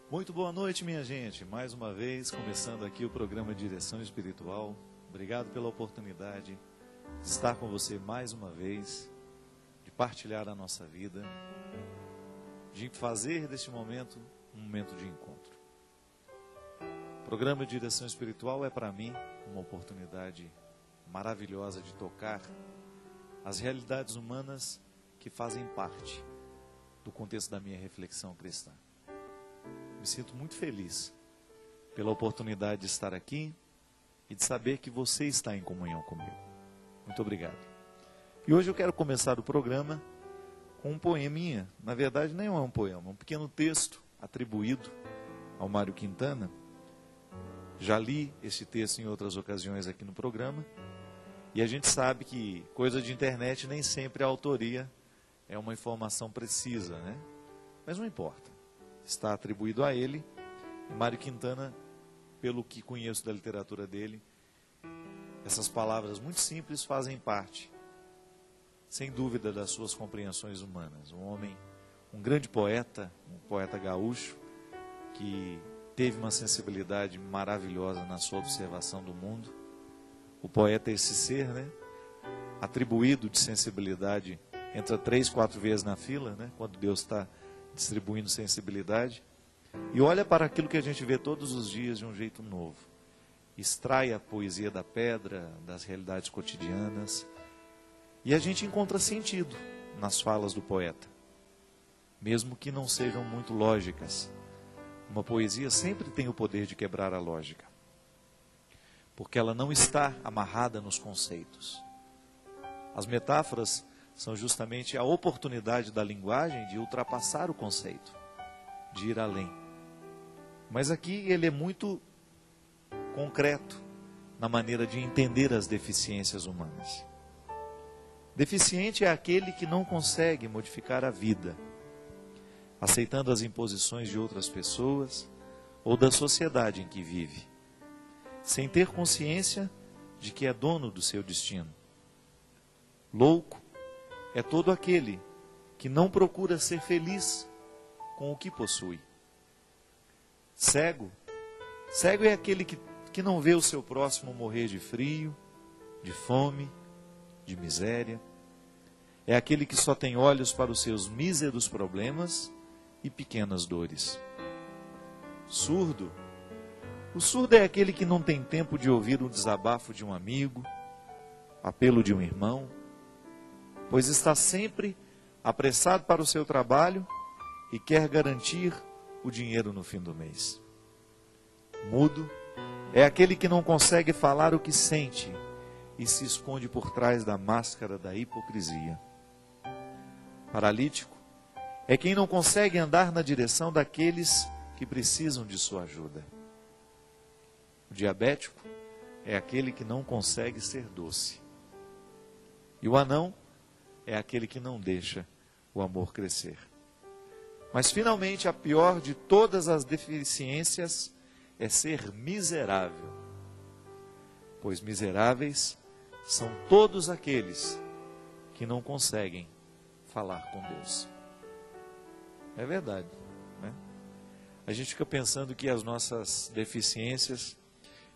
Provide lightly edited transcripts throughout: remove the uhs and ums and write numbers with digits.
Muito boa noite, minha gente. Mais uma vez, começando aqui o programa Direção Espiritual. Obrigado pela oportunidade de estar com você mais uma vez, de partilhar a nossa vida, de fazer deste momento um momento de encontro. O programa Direção Espiritual é para mim uma oportunidade maravilhosa de tocar as realidades humanas que fazem parte do contexto da minha reflexão cristã. Me sinto muito feliz pela oportunidade de estar aqui e de saber que você está em comunhão comigo. Muito obrigado. E hoje eu quero começar o programa com um poeminha. Na verdade, nem é um poema, é um pequeno texto atribuído ao Mário Quintana. Já li esse texto em outras ocasiões aqui no programa. E a gente sabe que coisa de internet nem sempre a autoria é uma informação precisa, né? Mas não importa. Está atribuído a ele, e Mário Quintana, pelo que conheço da literatura dele, essas palavras muito simples fazem parte, sem dúvida, das suas compreensões humanas. Um homem, um grande poeta, um poeta gaúcho, que teve uma sensibilidade maravilhosa na sua observação do mundo. O poeta é esse ser, né? Atribuído de sensibilidade, entra 3, 4 vezes na fila, né? Quando Deus está distribuindo sensibilidade, e olha para aquilo que a gente vê todos os dias de um jeito novo. Extrai a poesia da pedra, das realidades cotidianas, e a gente encontra sentido nas falas do poeta, mesmo que não sejam muito lógicas. Uma poesia sempre tem o poder de quebrar a lógica, porque ela não está amarrada nos conceitos. As metáforas são justamente a oportunidade da linguagem de ultrapassar o conceito, de ir além. Mas aqui ele é muito concreto na maneira de entender as deficiências humanas. Deficiente é aquele que não consegue modificar a vida, aceitando as imposições de outras pessoas ou da sociedade em que vive, sem ter consciência de que é dono do seu destino. Louco é todo aquele que não procura ser feliz com o que possui. Cego é aquele que não vê o seu próximo morrer de frio, de fome, de miséria. É aquele que só tem olhos para os seus míseros problemas e pequenas dores. Surdo. O surdo é aquele que não tem tempo de ouvir o desabafo de um amigo, apelo de um irmão, pois está sempre apressado para o seu trabalho e quer garantir o dinheiro no fim do mês. Mudo é aquele que não consegue falar o que sente e se esconde por trás da máscara da hipocrisia. Paralítico é quem não consegue andar na direção daqueles que precisam de sua ajuda. O diabético é aquele que não consegue ser doce. E o anão é aquele que não deixa o amor crescer. Mas finalmente a pior de todas as deficiências é ser miserável. Pois miseráveis são todos aqueles que não conseguem falar com Deus. É verdade, né? A gente fica pensando que as nossas deficiências...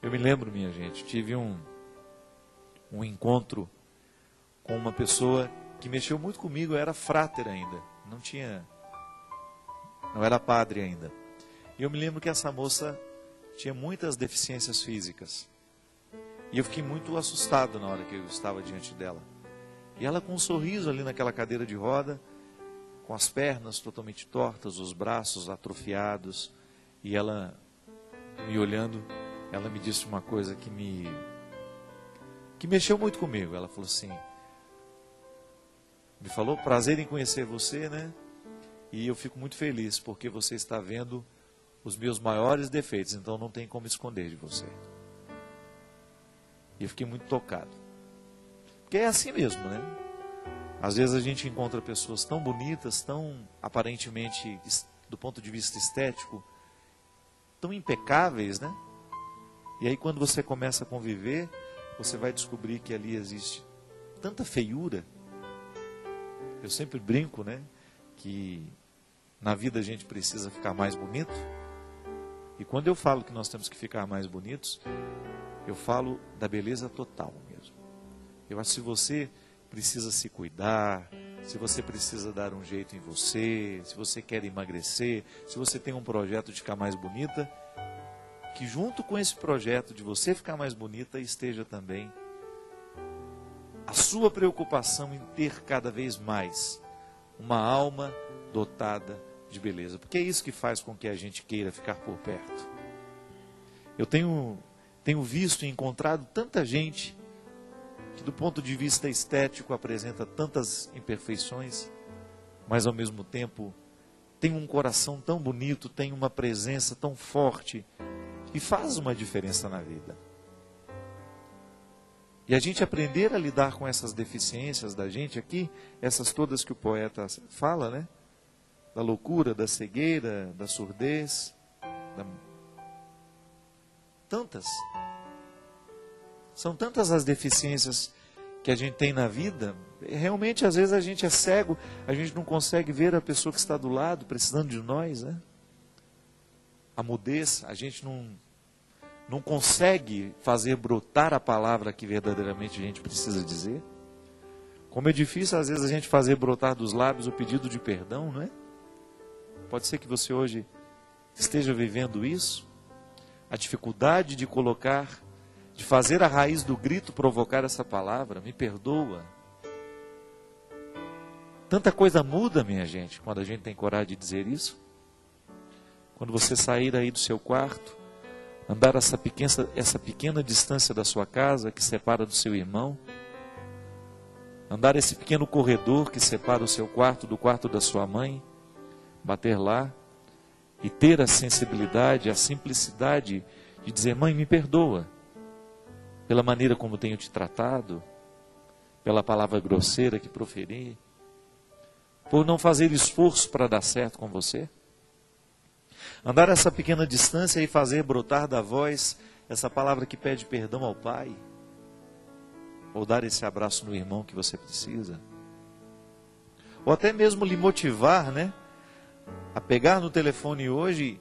Eu me lembro, minha gente, tive um encontro com uma pessoa que mexeu muito comigo. Eu era fráter ainda, não era padre ainda. E eu me lembro que essa moça tinha muitas deficiências físicas. E eu fiquei muito assustado na hora que eu estava diante dela. E ela com um sorriso ali naquela cadeira de roda, com as pernas totalmente tortas, os braços atrofiados. E ela me olhando, ela me disse uma coisa que mexeu muito comigo. Ela falou assim, me falou: prazer em conhecer você, né? E eu fico muito feliz porque você está vendo os meus maiores defeitos, então não tem como esconder de você. E eu fiquei muito tocado. Porque é assim mesmo, né? Às vezes a gente encontra pessoas tão bonitas, tão aparentemente, do ponto de vista estético, tão impecáveis, né? E aí quando você começa a conviver, você vai descobrir que ali existe tanta feiura. Eu sempre brinco, né, que na vida a gente precisa ficar mais bonito, E quando eu falo que nós temos que ficar mais bonitos, eu falo da beleza total mesmo. Eu acho que se você precisa se cuidar, se você precisa dar um jeito em você, se você quer emagrecer, se você tem um projeto de ficar mais bonita, que junto com esse projeto de você ficar mais bonita esteja também a sua preocupação em ter cada vez mais uma alma dotada de beleza. Porque é isso que faz com que a gente queira ficar por perto. Eu tenho visto e encontrado tanta gente que do ponto de vista estético apresenta tantas imperfeições, mas ao mesmo tempo tem um coração tão bonito, tem uma presença tão forte e faz uma diferença na vida. E a gente aprender a lidar com essas deficiências da gente aqui, essas todas que o poeta fala, né? Da loucura, da cegueira, da surdez, tantas. São tantas as deficiências que a gente tem na vida. Realmente, às vezes, a gente é cego, a gente não consegue ver a pessoa que está do lado, precisando de nós, né? A mudez, a gente não consegue fazer brotar a palavra que verdadeiramente a gente precisa dizer. Como é difícil, às vezes, a gente fazer brotar dos lábios o pedido de perdão, não é? Pode ser que você hoje esteja vivendo isso. A dificuldade de colocar, de fazer a raiz do grito provocar essa palavra, me perdoa. Tanta coisa muda, minha gente, quando a gente tem coragem de dizer isso. Quando você sair aí do seu quarto, andar essa pequena distância da sua casa que separa do seu irmão, andar esse pequeno corredor que separa o seu quarto do quarto da sua mãe, bater lá e ter a sensibilidade, a simplicidade de dizer: mãe, me perdoa pela maneira como tenho te tratado, pela palavra grosseira que proferi, por não fazer esforço para dar certo com você. Andar essa pequena distância e fazer brotar da voz essa palavra que pede perdão ao Pai, ou dar esse abraço no irmão que você precisa, ou até mesmo lhe motivar, né, a pegar no telefone hoje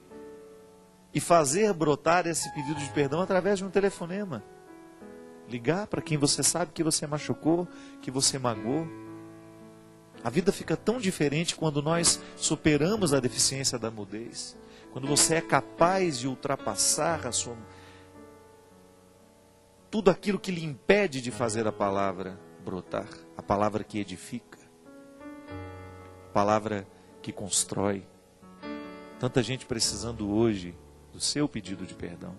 e fazer brotar esse pedido de perdão através de um telefonema. Ligar para quem você sabe que você machucou, que você magoou. A vida fica tão diferente quando nós superamos a deficiência da mudez. Quando você é capaz de ultrapassar tudo aquilo que lhe impede de fazer a palavra brotar. A palavra que edifica. A palavra que constrói. Tanta gente precisando hoje do seu pedido de perdão.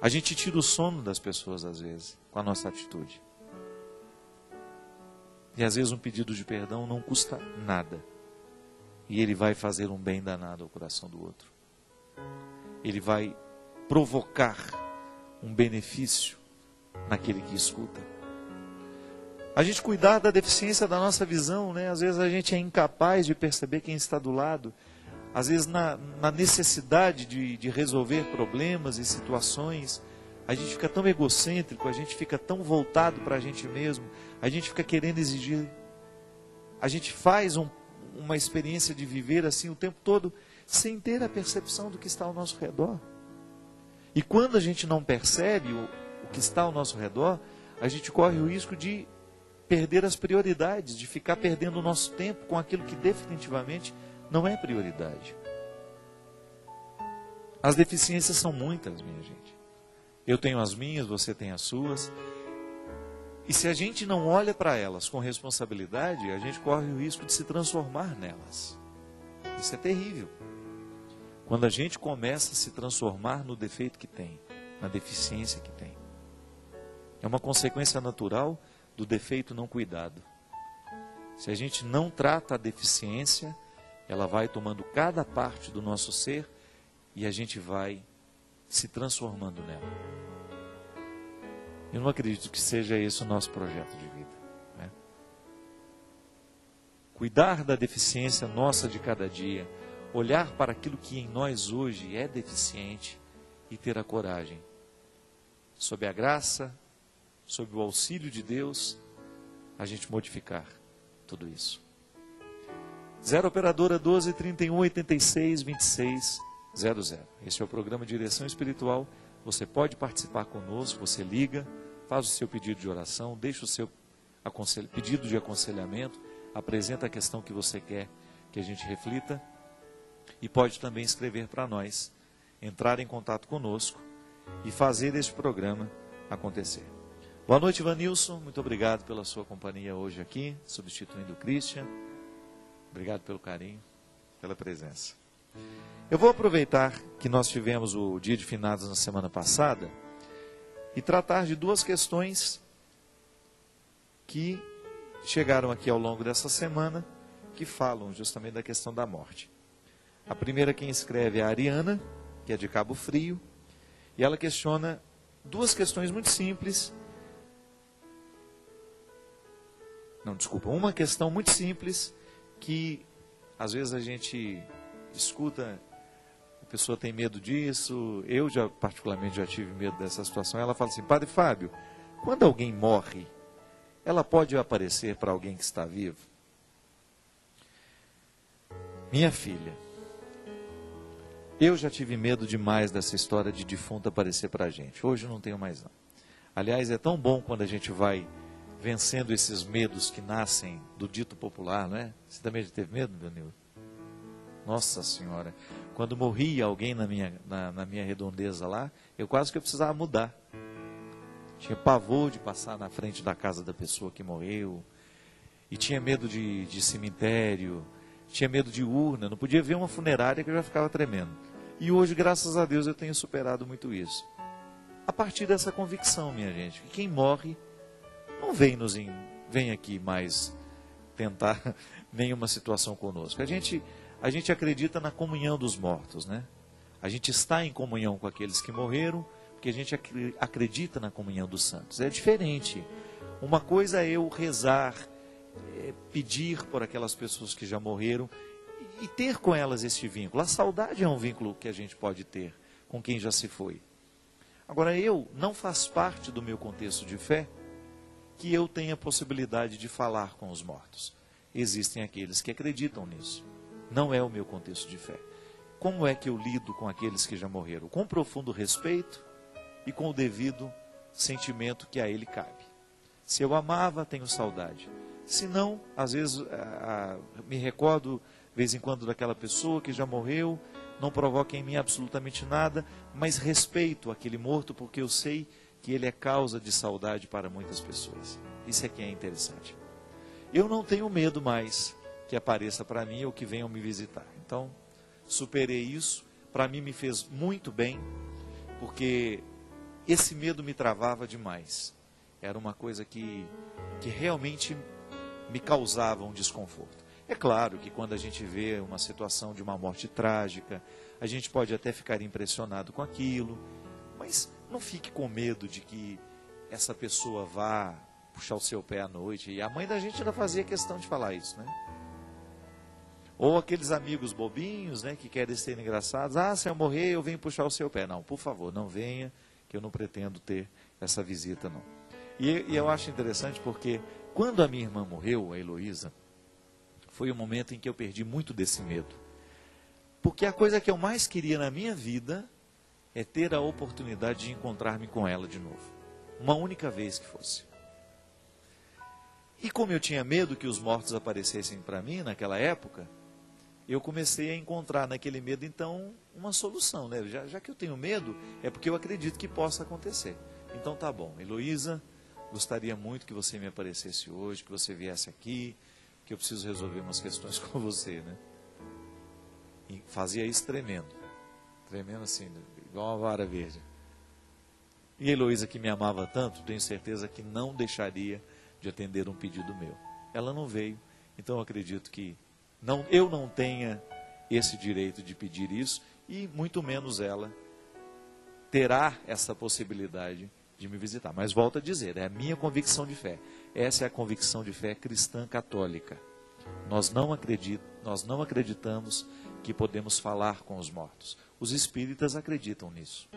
A gente tira o sono das pessoas às vezes, com a nossa atitude. E às vezes um pedido de perdão não custa nada. E ele vai fazer um bem danado ao coração do outro. Ele vai provocar um benefício naquele que escuta. A gente cuidar da deficiência da nossa visão, né? Às vezes a gente é incapaz de perceber quem está do lado. Às vezes na necessidade de resolver problemas e situações, a gente fica tão egocêntrico, a gente fica tão voltado para a gente mesmo, a gente fica querendo exigir, a gente faz uma experiência de viver assim o tempo todo, sem ter a percepção do que está ao nosso redor. E quando a gente não percebe o que está ao nosso redor, a gente corre o risco de perder as prioridades, de ficar perdendo o nosso tempo com aquilo que definitivamente não é prioridade. As deficiências são muitas, minha gente. Eu tenho as minhas, você tem as suas. E se a gente não olha para elas com responsabilidade, a gente corre o risco de se transformar nelas. Isso é terrível. Quando a gente começa a se transformar no defeito que tem, na deficiência que tem. É uma consequência natural do defeito não cuidado. Se a gente não trata a deficiência, ela vai tomando cada parte do nosso ser e a gente vai se transformando nela. Eu não acredito que seja esse o nosso projeto de vida, né? Cuidar da deficiência nossa de cada dia, olhar para aquilo que em nós hoje é deficiente e ter a coragem, sob a graça, sob o auxílio de Deus, a gente modificar tudo isso. 0 operadora 12 31 86 26 Esse é o programa Direção Espiritual. Você pode participar conosco, você liga, faz o seu pedido de oração, deixa o seu pedido de aconselhamento, apresenta a questão que você quer que a gente reflita e pode também escrever para nós, entrar em contato conosco e fazer este programa acontecer. Boa noite, Ivanilson. Muito obrigado pela sua companhia hoje aqui, substituindo o Christian. Obrigado pelo carinho, pela presença. Eu vou aproveitar que nós tivemos o dia de finados na semana passada e tratar de duas questões que chegaram aqui ao longo dessa semana, que falam justamente da questão da morte. A primeira quem escreve é a Ariana, que é de Cabo Frio, e ela questiona duas questões muito simples. Uma questão muito simples que às vezes a gente escuta, a pessoa tem medo disso, eu já particularmente já tive medo dessa situação. Ela fala assim: Padre Fábio, quando alguém morre, ela pode aparecer para alguém que está vivo? Minha filha, eu já tive medo demais dessa história de defunto aparecer para a gente. Hoje eu não tenho mais não. Aliás, é tão bom quando a gente vai vencendo esses medos que nascem do dito popular, não é? Você também já teve medo, meu Nilson? Nossa Senhora, quando morria alguém na minha redondeza lá, eu quase que eu precisava mudar. Tinha pavor de passar na frente da casa da pessoa que morreu, e tinha medo de cemitério, tinha medo de urna, não podia ver uma funerária que eu já ficava tremendo. E hoje, graças a Deus, eu tenho superado muito isso. A partir dessa convicção, minha gente, que quem morre não vem aqui mais tentar nenhuma situação conosco. A gente acredita na comunhão dos mortos, né? A gente está em comunhão com aqueles que morreram, porque a gente acredita na comunhão dos santos. É diferente. Uma coisa é eu rezar, pedir por aquelas pessoas que já morreram e ter com elas este vínculo. A saudade é um vínculo que a gente pode ter com quem já se foi. Agora, não faz parte do meu contexto de fé que eu tenha possibilidade de falar com os mortos. Existem aqueles que acreditam nisso. Não é o meu contexto de fé. Como é que eu lido com aqueles que já morreram? Com profundo respeito e com o devido sentimento que a ele cabe. Se eu amava, tenho saudade. Se não, às vezes me recordo, de vez em quando, daquela pessoa que já morreu, não provoca em mim absolutamente nada, mas respeito aquele morto porque eu sei que ele é causa de saudade para muitas pessoas. Isso é que é interessante. Eu não tenho medo mais que apareça para mim ou que venham me visitar. Então, superei isso. Para mim me fez muito bem, porque esse medo me travava demais. Era uma coisa que realmente me causava um desconforto. É claro que quando a gente vê uma situação de uma morte trágica, a gente pode até ficar impressionado com aquilo, mas não fique com medo de que essa pessoa vá puxar o seu pé à noite. E a mãe da gente ainda fazia questão de falar isso, né? Ou aqueles amigos bobinhos, né, que querem ser engraçados. Ah, se eu morrer, eu venho puxar o seu pé. Não, por favor, não venha, que eu não pretendo ter essa visita, não. E eu acho interessante porque quando a minha irmã morreu, a Heloísa, foi o momento em que eu perdi muito desse medo. Porque a coisa que eu mais queria na minha vida é ter a oportunidade de encontrar-me com ela de novo. Uma única vez que fosse. E como eu tinha medo que os mortos aparecessem para mim naquela época, eu comecei a encontrar naquele medo, então, uma solução, né? Já que eu tenho medo, é porque eu acredito que possa acontecer. Então tá bom, Heloísa, gostaria muito que você me aparecesse hoje, que você viesse aqui, que eu preciso resolver umas questões com você, né? E fazia isso tremendo assim, igual uma vara verde. E a Heloísa, que me amava tanto, tenho certeza que não deixaria de atender um pedido meu. Ela não veio, então eu acredito que eu não tenha esse direito de pedir isso, e muito menos ela terá essa possibilidade de me visitar. Mas volto a dizer, é a minha convicção de fé. Essa é a convicção de fé cristã católica. Nós não acreditamos que podemos falar com os mortos. Os espíritas acreditam nisso.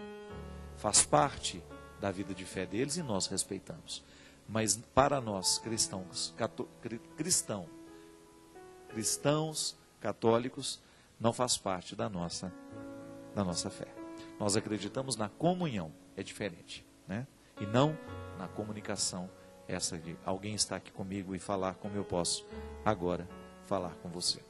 Faz parte da vida de fé deles e nós respeitamos. Mas para nós, cristãos católicos, não faz parte da nossa da nossa fé. Nós acreditamos na comunhão, é diferente, né? E não na comunicação, essa de alguém estar aqui comigo e falar como eu posso agora falar com você.